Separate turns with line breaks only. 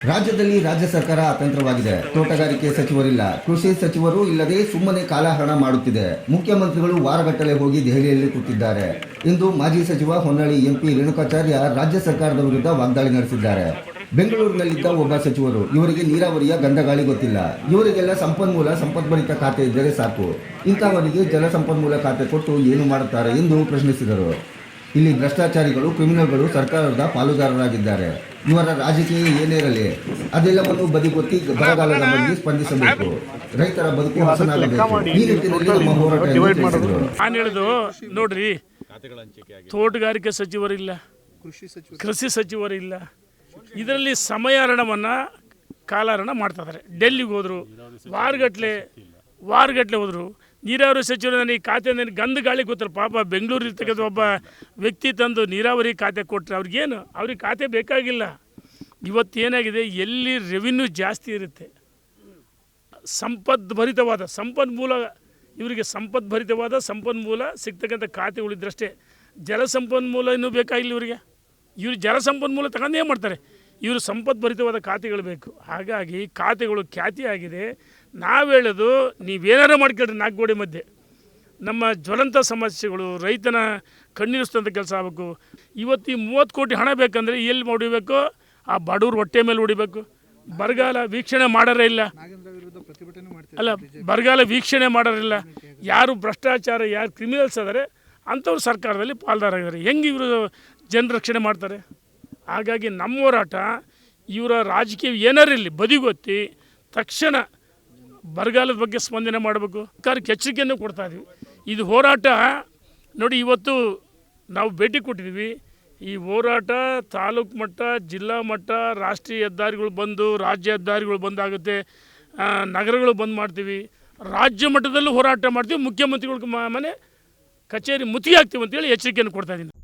ರಾಜ್ಯದಲ್ಲಿ ರಾಜ್ಯ ಸರ್ಕಾರ ಅತಂತ್ರವಾಗಿದೆ. ತೋಟಗಾರಿಕೆ ಸಚಿವರಿಲ್ಲ, ಕೃಷಿ ಸಚಿವರು ಇಲ್ಲದೆ ಸುಮ್ಮನೆ ಕಾಲಹರಣ ಮಾಡುತ್ತಿದೆ. ಮುಖ್ಯಮಂತ್ರಿಗಳು ವಾರಗಟ್ಟಲೆ ಹೋಗಿ ದೆಹಲಿಯಲ್ಲಿ ಕೂತಿದ್ದಾರೆ. ಇಂದು ಮಾಜಿ ಸಚಿವ ಹೊನ್ನಾಳಿ ಎಂಪಿ ರೇಣುಕಾಚಾರ್ಯ ರಾಜ್ಯ ಸರ್ಕಾರದ ವಿರುದ್ಧ ವಾಗ್ದಾಳಿ ನಡೆಸಿದ್ದಾರೆ. ಬೆಂಗಳೂರಿನಲ್ಲಿದ್ದ ಒಬ್ಬ ಸಚಿವರು, ಇವರಿಗೆ ನೀರಾವರಿಯ ಗಂಧಗಾಳಿ ಗೊತ್ತಿಲ್ಲ, ಇವರಿಗೆಲ್ಲ ಸಂಪದ್ಭರಿತ ಖಾತೆ ಇದ್ದರೆ ಸಾಕು, ಇಂಥವರಿಗೆ ಜಲಸಂಪನ್ಮೂಲ ಖಾತೆ ಕೊಟ್ಟು ಏನು ಮಾಡುತ್ತಾರೆ ಎಂದು ಪ್ರಶ್ನಿಸಿದರು. ಇಲ್ಲಿ ಭ್ರಷ್ಟಾಚಾರಿಗಳು, ಕ್ರಿಮಿನಲ್ಗಳು ಸರ್ಕಾರದ ಪಾಲುದಾರರಾಗಿದ್ದಾರೆ. ಇವರ ರಾಜಕೀಯ ಏನೇ ಇರಲಿ, ಅದೆಲ್ಲವನ್ನು ಬದಿಗೊತ್ತಿ ಬರಗಾಲದ ಬಗ್ಗೆ ಸ್ಪಂದಿಸಬೇಕು. ರೈತರ ಬದುಕು ಹಸನಾಗಬೇಕು. ಈ ನಿಟ್ಟಿನಲ್ಲಿ ನಮ್ಮ ಹೋರಾಟ ನಡೆಸಿದರು.
ನಾನು ಹೇಳುದು ನೋಡ್ರಿ, ತೋಟಗಾರಿಕೆ ಸಚಿವರಿಲ್ಲ, ಕೃಷಿ ಸಚಿವರಿಲ್ಲ. ಇದರಲ್ಲಿ ಸಮಯಹರಣವನ್ನು ಕಾಲಹರಣ ಮಾಡ್ತಾ ಇದ್ದಾರೆ. ಡೆಲ್ಲಿಗೆ ಹೋದರು, ವಾರಗಟ್ಟಲೆ ಹೋದರು. ನೀರಾವರಿ ಸಚಿವರು ನನಗೆ ಖಾತೆ ನನಗೆ ಗಂಧ ಗಾಳಿ ಗೊತ್ತಲ್ಲ. ಪಾಪ ಬೆಂಗಳೂರು ಇರ್ತಕ್ಕಂಥ ಒಬ್ಬ ವ್ಯಕ್ತಿ ತಂದು ನೀರಾವರಿ ಖಾತೆ ಕೊಟ್ಟರೆ ಅವ್ರಿಗೆ ಖಾತೆ ಬೇಕಾಗಿಲ್ಲ. ಇವತ್ತೇನಾಗಿದೆ, ಎಲ್ಲಿ ರೆವಿನ್ಯೂ ಜಾಸ್ತಿ ಇರುತ್ತೆ, ಸಂಪದ್ಭರಿತವಾದ ಸಂಪನ್ಮೂಲ, ಇವರಿಗೆ ಸಂಪದ್ಭರಿತವಾದ ಸಂಪನ್ಮೂಲ ಸಿಗ್ತಕ್ಕಂಥ ಖಾತೆಗಳಿದ್ರಷ್ಟೇ. ಜಲಸಂಪನ್ಮೂಲ ಇನ್ನೂ ಬೇಕಾಗಿಲ್ಲ ಇವರಿಗೆ. ಇವರು ಜಲಸಂಪನ್ಮೂಲ ತಗೊಂಡು ಏನು ಮಾಡ್ತಾರೆ? ಇವರು ಸಂಪದ್ಭರಿತವಾದ ಖಾತೆಗಳು ಬೇಕು. ಹಾಗಾಗಿ ಖಾತೆಗಳು ಖ್ಯಾತಿಯಾಗಿದೆ. ನಾವು ಹೇಳೋದು, ನೀವೇನಾರು ಮಾಡ್ಕೊಳ್ರಿ, ನಾಲ್ಕು ಗೋಡೆ ಮಧ್ಯೆ ನಮ್ಮ ಜ್ವಲಂತ ಸಮಸ್ಯೆಗಳು, ರೈತನ ಕಣ್ಣೀರಿಸ್ತಂಥ ಕೆಲಸ ಆಗಬೇಕು. ಇವತ್ತು ಈ 30 ಕೋಟಿ ಹಣ ಬೇಕಂದರೆ ಎಲ್ಲಿ ಹೊಡಿಬೇಕು? ಆ ಬಡವ್ರ ಹೊಟ್ಟೆ ಮೇಲೆ ಹೊಡಿಬೇಕು. ಬರಗಾಲ ವೀಕ್ಷಣೆ ಮಾಡೋರೇ ಇಲ್ಲ. ಅಲ್ಲ, ಬರಗಾಲ ವೀಕ್ಷಣೆ ಮಾಡೋರಿಲ್ಲ. ಯಾರು ಭ್ರಷ್ಟಾಚಾರ, ಯಾರು ಕ್ರಿಮಿನಲ್ಸ್ ಆದರೆ ಅಂಥವ್ರು ಸರ್ಕಾರದಲ್ಲಿ ಪಾಲ್ದಾರಾಗಿದ್ದಾರೆ. ಹೆಂಗೆ ಇವರು ಜನ ರಕ್ಷಣೆ ಮಾಡ್ತಾರೆ? ಹಾಗಾಗಿ ನಮ್ಮ ಹೋರಾಟ, ಇವರ ರಾಜಕೀಯ ಏನಾರು ಇರಲಿ ಬದಿಗೊತ್ತಿ ತಕ್ಷಣ ಬರಗಾಲದ ಬಗ್ಗೆ ಸ್ಪಂದನೆ ಮಾಡಬೇಕು. ಸರ್ಕಾರಕ್ಕೆ ಎಚ್ಚರಿಕೆಯನ್ನು ಕೊಡ್ತಾ ಇದ್ದೀವಿ. ಇದು ಹೋರಾಟ ನೋಡಿ, ಇವತ್ತು ನಾವು ಭೇಟಿ ಕೊಟ್ಟಿದ್ದೀವಿ. ಈ ಹೋರಾಟ ತಾಲೂಕು ಮಟ್ಟ, ಜಿಲ್ಲಾ ಮಟ್ಟ, ರಾಷ್ಟ್ರೀಯ ಹೆದ್ದಾರಿಗಳು ಬಂದು, ರಾಜ್ಯ ಹೆದ್ದಾರಿಗಳು ಬಂದಾಗುತ್ತೆ, ನಗರಗಳು ಬಂದ್ ಮಾಡ್ತೀವಿ, ರಾಜ್ಯ ಮಟ್ಟದಲ್ಲೂ ಹೋರಾಟ ಮಾಡ್ತೀವಿ. ಮುಖ್ಯಮಂತ್ರಿಗಳ ಮನೆ ಕಚೇರಿ ಮುತ್ತಿಗೆ ಹಾಕ್ತೀವಿ ಅಂತೇಳಿ ಎಚ್ಚರಿಕೆಯನ್ನು ಕೊಡ್ತಾ ಇದ್ದೀನಿ.